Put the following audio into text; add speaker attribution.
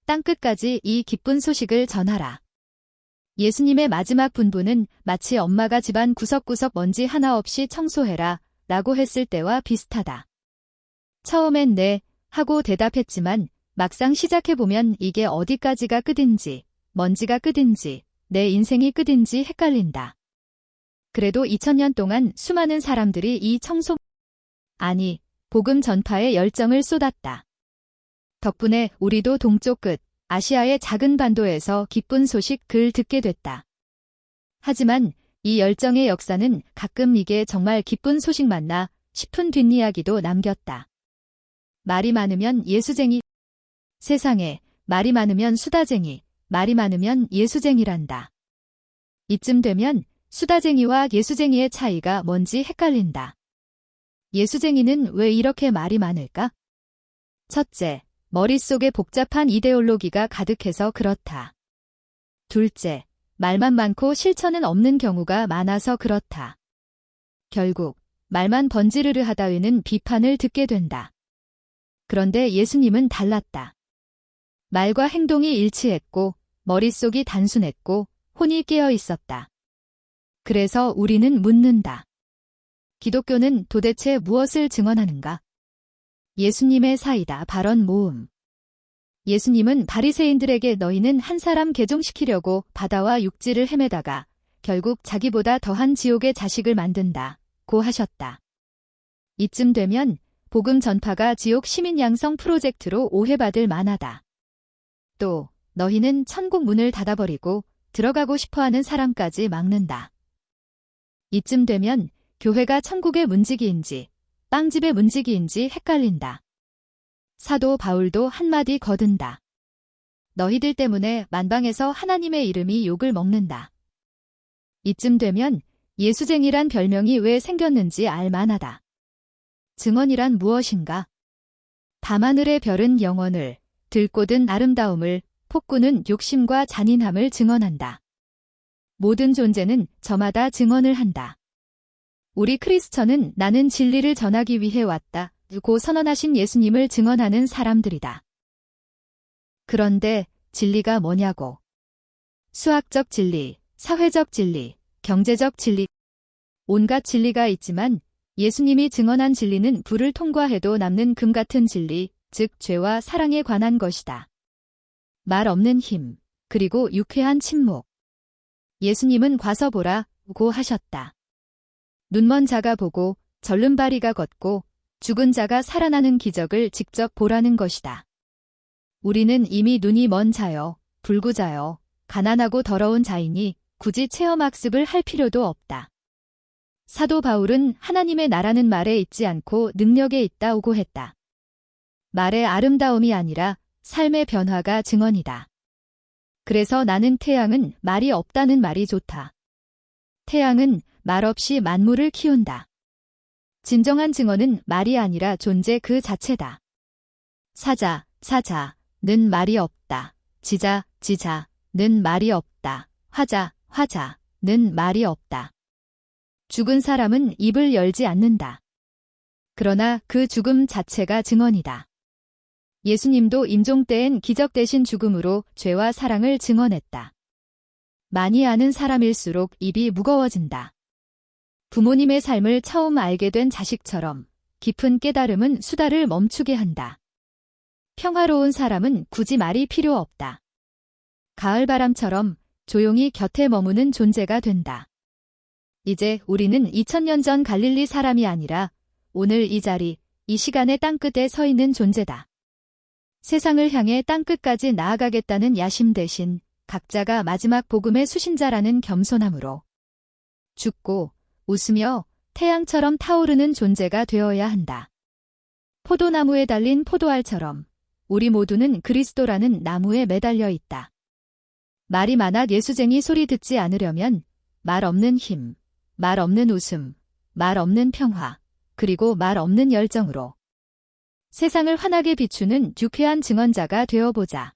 Speaker 1: 땅끝까지 이 기쁜 소식을 전하라. 예수님의 마지막 분부는 마치 엄마가 집안 구석구석 먼지 하나 없이 청소해라 라고 했을 때와 비슷하다. 처음엔 네 하고 대답했지만 막상 시작해보면 이게 어디까지가 끝인지, 먼지가 끝인지, 내 인생이 끝인지 헷갈린다. 그래도 2000년 동안 수많은 사람들이 이 복음 전파에 열정을 쏟았다. 덕분에 우리도 동쪽 끝, 아시아의 작은 반도에서 기쁜 소식을 듣게 됐다. 하지만 이 열정의 역사는 가끔 이게 정말 기쁜 소식 맞나 싶은 뒷이야기도 남겼다. 말이 많으면 예수쟁이, 세상에 말이 많으면 수다쟁이, 말이 많으면 예수쟁이란다. 이쯤 되면 수다쟁이와 예수쟁이의 차이가 뭔지 헷갈린다. 예수쟁이는 왜 이렇게 말이 많을까? 첫째, 머릿속에 복잡한 이데올로기가 가득해서 그렇다. 둘째, 말만 많고 실천은 없는 경우가 많아서 그렇다. 결국 말만 번지르르 하다위는 비판을 듣게 된다. 그런데 예수님은 달랐다. 말과 행동이 일치했고 머릿속이 단순했고 혼이 깨어 있었다. 그래서 우리는 묻는다. 기독교는 도대체 무엇을 증언하는가? 예수님의 사이다 발언 모음. 예수님은 바리새인들에게 너희는 한 사람 개종시키려고 바다와 육지를 헤매다가 결국 자기보다 더한 지옥의 자식을 만든다고 하셨다. 이쯤 되면 복음 전파가 지옥 시민 양성 프로젝트로 오해받을 만하다. 또 너희는 천국 문을 닫아버리고 들어가고 싶어하는 사람까지 막는다. 이쯤 되면 교회가 천국의 문지기인지 빵집의 문지기인지 헷갈린다. 사도 바울도 한마디 거둔다. 너희들 때문에 만방에서 하나님의 이름이 욕을 먹는다. 이쯤 되면 예수쟁이란 별명이 왜 생겼는지 알 만하다. 증언이란 무엇인가? 밤하늘의 별은 영혼을, 들꽃은 아름다움을, 폭군은 욕심과 잔인함을 증언한다. 모든 존재는 저마다 증언을 한다. 우리 크리스천은 나는 진리를 전하기 위해 왔다 고 선언하신 예수님을 증언하는 사람들이다. 그런데 진리가 뭐냐고. 수학적 진리, 사회적 진리, 경제적 진리, 온갖 진리가 있지만 예수님이 증언한 진리는 불을 통과해도 남는 금 같은 진리, 즉 죄와 사랑에 관한 것이다. 말 없는 힘, 그리고 유쾌한 침묵. 예수님은 과서 보라고 하셨다. 눈먼 자가 보고 절름발이가 걷고 죽은 자가 살아나는 기적을 직접 보라는 것이다. 우리는 이미 눈이 먼 자여, 불구자여, 가난하고 더러운 자이니 굳이 체험학습을 할 필요도 없다. 사도 바울은 하나님의 나라는 말에 있지 않고 능력에 있다고 했다. 말의 아름다움이 아니라 삶의 변화가 증언이다. 그래서 나는 태양은 말이 없다는 말이 좋다. 태양은 말 없이 만물을 키운다. 진정한 증언은 말이 아니라 존재 그 자체다. 사자는 말이 없다. 지자는 말이 없다. 화자는 말이 없다. 죽은 사람은 입을 열지 않는다. 그러나 그 죽음 자체가 증언이다. 예수님도 임종 때엔 기적 대신 죽음으로 죄와 사랑을 증언했다. 많이 아는 사람일수록 입이 무거워진다. 부모님의 삶을 처음 알게 된 자식처럼 깊은 깨달음은 수다를 멈추게 한다. 평화로운 사람은 굳이 말이 필요 없다. 가을바람처럼 조용히 곁에 머무는 존재가 된다. 이제 우리는 2000년 전 갈릴리 사람이 아니라 오늘 이 자리, 이 시간의 땅끝에 서 있는 존재다. 세상을 향해 땅끝까지 나아가겠다는 야심 대신 각자가 마지막 복음의 수신자라는 겸손함으로 죽고 웃으며 태양처럼 타오르는 존재가 되어야 한다. 포도나무에 달린 포도알처럼 우리 모두는 그리스도라는 나무에 매달려 있다. 말이 많아 예수쟁이 소리 듣지 않으려면 말 없는 힘, 말 없는 웃음, 말 없는 평화, 그리고 말 없는 열정으로 세상을 환하게 비추는 유쾌한 증언자가 되어보자.